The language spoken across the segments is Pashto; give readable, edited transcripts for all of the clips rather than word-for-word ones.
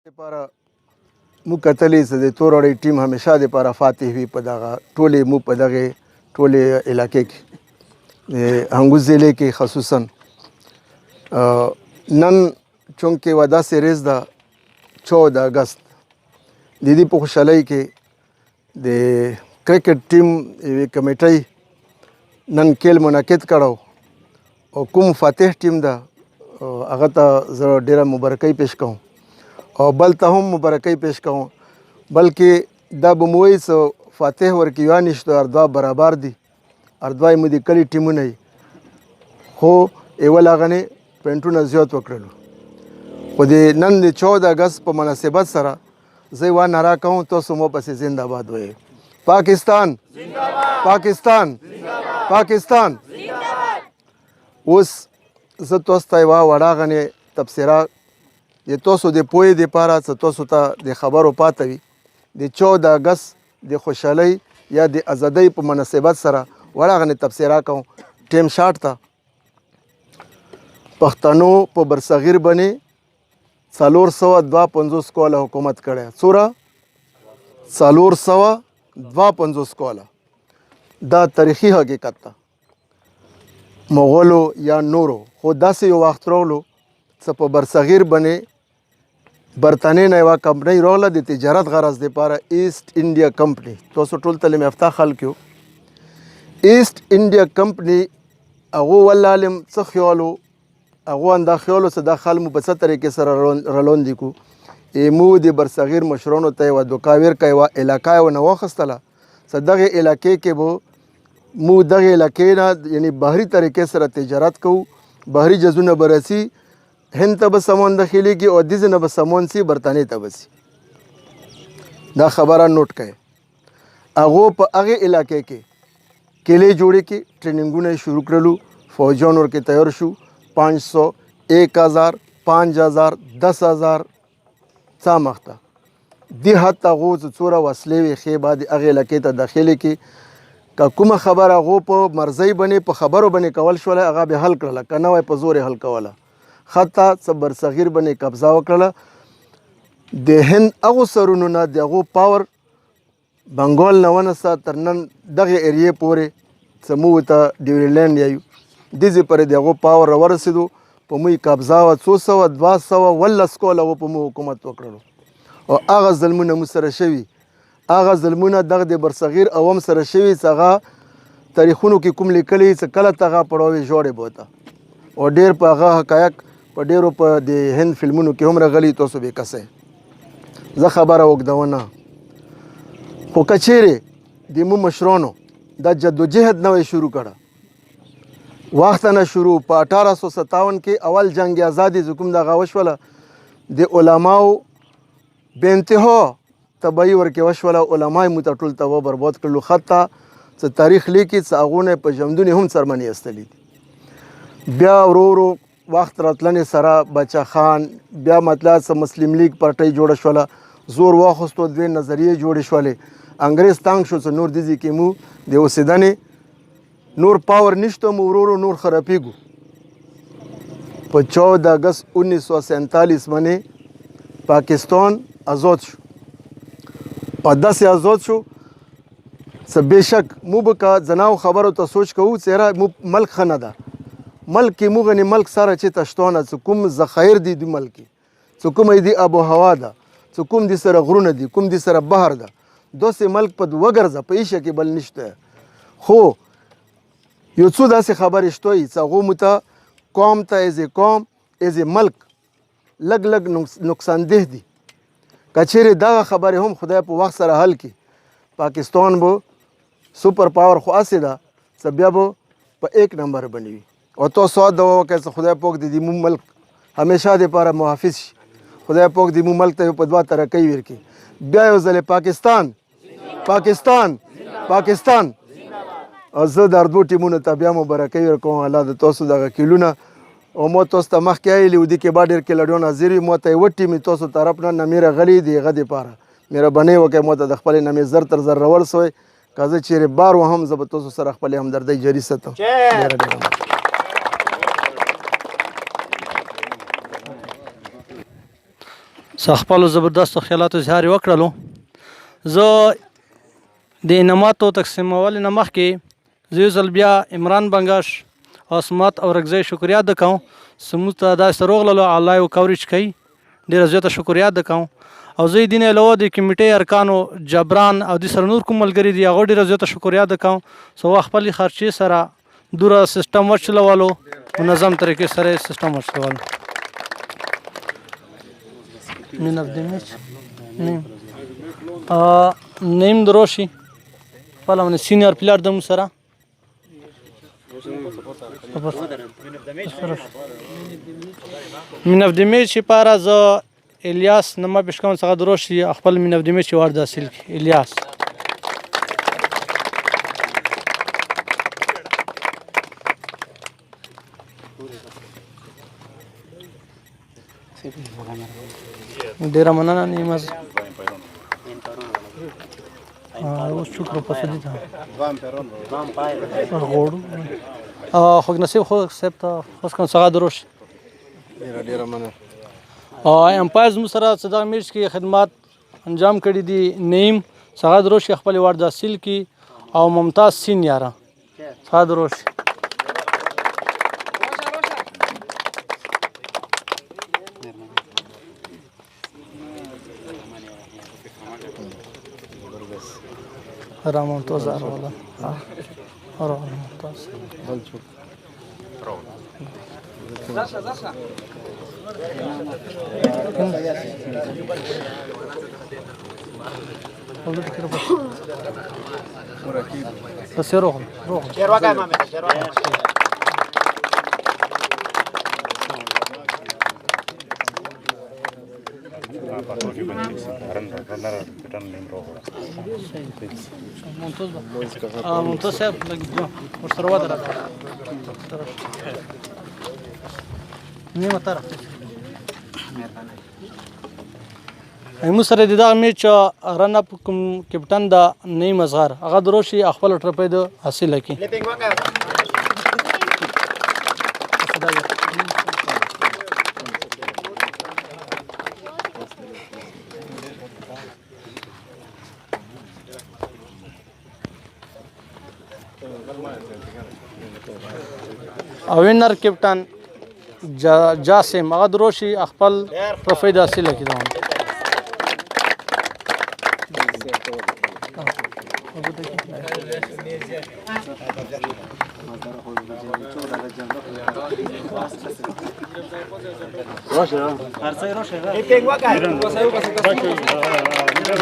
لپاره مو کتلې چې د تورړی ټیم همیشه د لپاره فاتح وي په دغه ټولې مو په دغه ټولې علاقې کې د هنګو ضلع کې خصوصا نن چونکې وه داسې ریز ده 14 اګست د دې په خوشحالۍ کې د کرکټ ټیم یوې کمیټۍ نن کیل منعقد کړو او کوم فاتح ټیم ده هغه ته زه ډېره مبارکۍ پیش کوم او بل ته هم مبارکۍ پیش کوم بلکې دا به مو وایي څه فاتح ورکې یوه نشته هر دوه برابر دي هر دوه یې مو د کلي ټیمونه وي خو اول هغه نه پوینټونه زیات وکړلو خو د نن د 14 اګست په مناسبت سره زه یوه ناره کوم تاسو مو پسې زنده باد وایئ پاکستان پاکستان پاکستان اوس زه تاسو ته یوه وړه غنې تبصره د تاسو د پوهې دپاره څه تاسو ته د خبرو پاته وي د 14 اګست د خوشحالۍ یا د ازادۍ په مناسبت سره وړه غنې تبصره کوم ټیم شاټ ته پښتنو په برصغیر باندې 452 کاله حکومت کړی څومره 452 کاله دا تاریخي حقیقت ده مغولو یا نورو خو داسې یو وخت راغلو څه په برصغیر باندې برطانیې نه یوه کمپنۍ راغله د تجارت غرض دپاره ایسټ انډیا کمپنۍ تاسو ټول تعلیم یافته خلک یو ایسټ انډیا کمپنۍ هغو والله علم څه خیال و هغو هم دا خیال و چې دا خل مو په څه طریقې سره رلوندې کړو مو د برصغیر مشرانو ته یوه دوکاویر که یوه علاقه یې ونه واخیستله چې دغې علاقې کې به مو دغې علاقې نه یعنی بحري طریقې سره تجارت کوو بحري جزونه به رسي هند ته به سامان داخلېږي او دې ځای نه به سامان سي برطانیې ته به سي دا خبره نوټ کړئ هغو په هغې علاقې کې کیلې جوړې کې ټریننګونه یې شروع کړلو فوجیان ورکې تیار شو 500 1000 5000 10000 څه مخته دې حد ته هغو څومره وسلې وې ښې بعد هغې علاقې ته داخلې کې که کومه خبره هغو په مرضۍ باندې په خبرو باندې کول شوله هغه به حل کړله که نه وای په زور یې حل کوله حتی څه برصغیر باندې قبضه وکړله د هند هغو سرونو نه د هغو پاور بنګال نه ونسته تر نن دغې ایریې پورې څه موږ ته ډیورلینډ یایو دې ځای پورې د هغو پاور راورسېدو په موږ قبضه وه 200 کاله هغو په موږ حکومت وکړلو او هغه ظلمونه موږ سره شوي هغه ظلمونه دغه د برصغیر عوام سره شوي چې هغه تاریخونو کې کوم لیکلي چې کله ته هغه پړاوې جوړې بوته او ډېر په هغه حقایق په ډېرو په د هند فلمونو کې هم راغلي تاسو به کسئ زه خبره اوږدونه خو که چیرې د مو مشرانو دا جدوجهد نوی شروع کړه وخت نه شروع په 1857 کې اول جنگ آزادي چې کوم دغه وشوله د علماو بې انتها تباهي ورکې وشوله علما یې موږ ته ټول تباه برباد کړلو حتی څه تاریخ لیکي چې هغو نه یې په ژوندون هم څرمنې ایستلي دي بیا ورو ورو وخت راتلنې سره بچه خان بیا مطلب څه مسلم لیگ پارټۍ جوړه شوله زور واخیستو دوې نظریې جوړې شولې انګریز تنګ شو چې نور دې ځای کې مو د اوسېدنې نور پاور نشته مو ورو ورو نور خرابېږو په 14 اګست 1947 باندې پاکستان آزاد شو او داسې آزاد شو چې بېشک مو به که زناو خبرو ته سوچ کوو چې یاره ملک ښه نه ده ملک کې موږ غنې ملک سره چې تشتونه چې کوم ذخایر دي د ملک کې چې کومه دي آب و هوا ده چې کوم دي سره غرونه دي کوم دي سره بحر ده داسې ملک په وګرځه په هیڅ کې بل نشته خو یو څو داسې خبرې شته چې هغو مو ته قوم ته ایز قوم ایز ملک لږ لږ نقصاندeh دي که چیرې دغه خبرې هم خدای په وخت سره حل کړي پاکستان به سپر پاور خو هسې ده چې بیا به په 1 نمبر باندې وي او تاسو دعا وکړئ چې خدای پاک دې مو ملک همیشه دپاره محافظ شي خدای پاک دې مو ملک ته په دوه ترقۍ ورکړي بیا یو ځلې پاکستان پاکستان پاکستان او زه د اردو ټیمونو ته بیا مبارکۍ ورکوم الله د تاسو دغه کیلونه او مو تاسو ته مخکې ویلي و دې کې به ډېر کیلډیون حاضر وي مو ته یوه ټیم تاسو طرف نه نمې راغلي د هغه دپاره مهرباني وکړئ مو ته د خپلې نمې زر تر زر راول سوی که زه چیرې بار وهم زه به تاسو سره خپلې همدردۍ جاري ساتم خپلو زبردستو خیالاتو اظهار یې وکړلو. زه د انعاماتو تقسیمولو نه مخکې زه یو ځل بیا عمران بنګش عصمت او رګزی شکریا ادا کوم چې موږ ته داسې روغللو الله یې کوریج کوي ډېره زیاته شکریا ادا کوم. او زه یې دین علاوه د کمیټې ارکانو جبران او د سره نور کوم ملګري دي هغو ډېره زیاته شکریا ادا کوم چې هغه خپلې خرچې سره دوره سیسټم وچلولو منظم طریقې سره یې سیسټم وچلولو. من of the match نیم دروشي خپله باندې سینیور پلیر د موږ سره من of the match لپاره زه الیاس نما پیش کوم څنګه دروشي خپل من of the match ایوارډ حاصل کړي. الیاس ډېره مننه نیمز اوس شکر په سدي ته غوړو خو نصیب خو صاحب ته اوس کوم څنګه دروش ډېره مننه. امپایرز مو سره صدا میچ کې خدمات انجام کړي دي. نیم څنګه دروش خپل ایوارډ حاصل کړي او ممتاز سینیار څنګه دروش رامون توزار والا ممتاز بس روح ممتاز صاحب ورسره ودرېږه نیمه طرف موږ سره د دغه میچ رن اپ کوم کپټن د نعیم اصغر هغه دروشي خپل ټرپې د حاصله کړي. او وینر کپټن جاسم هغه دروشي خپل ټرافي د حاصله کړي.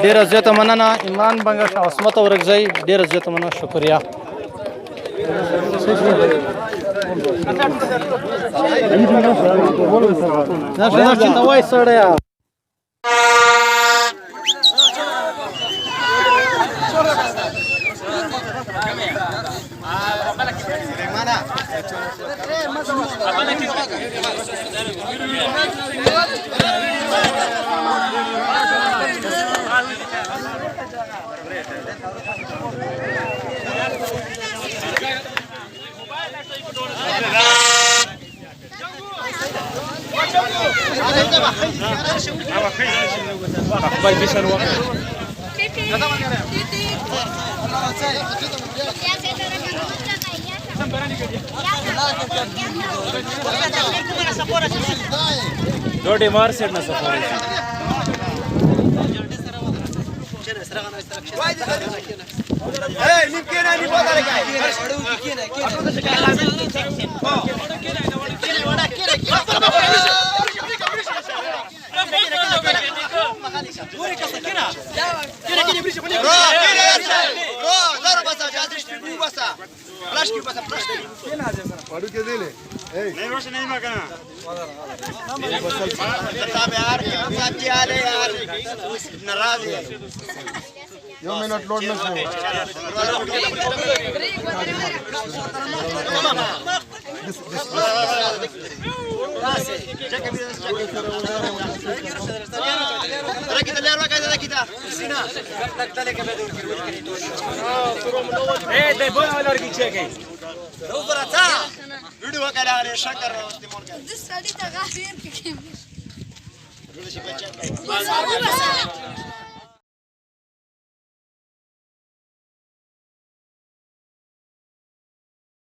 ډېره زیاته مننه عمران بنګش عصمت او رګزی ډېره زیاته مننه شکریا. Dodi marset na safari. Hey, nimkena ni boda lekai. Yo minute load na sir.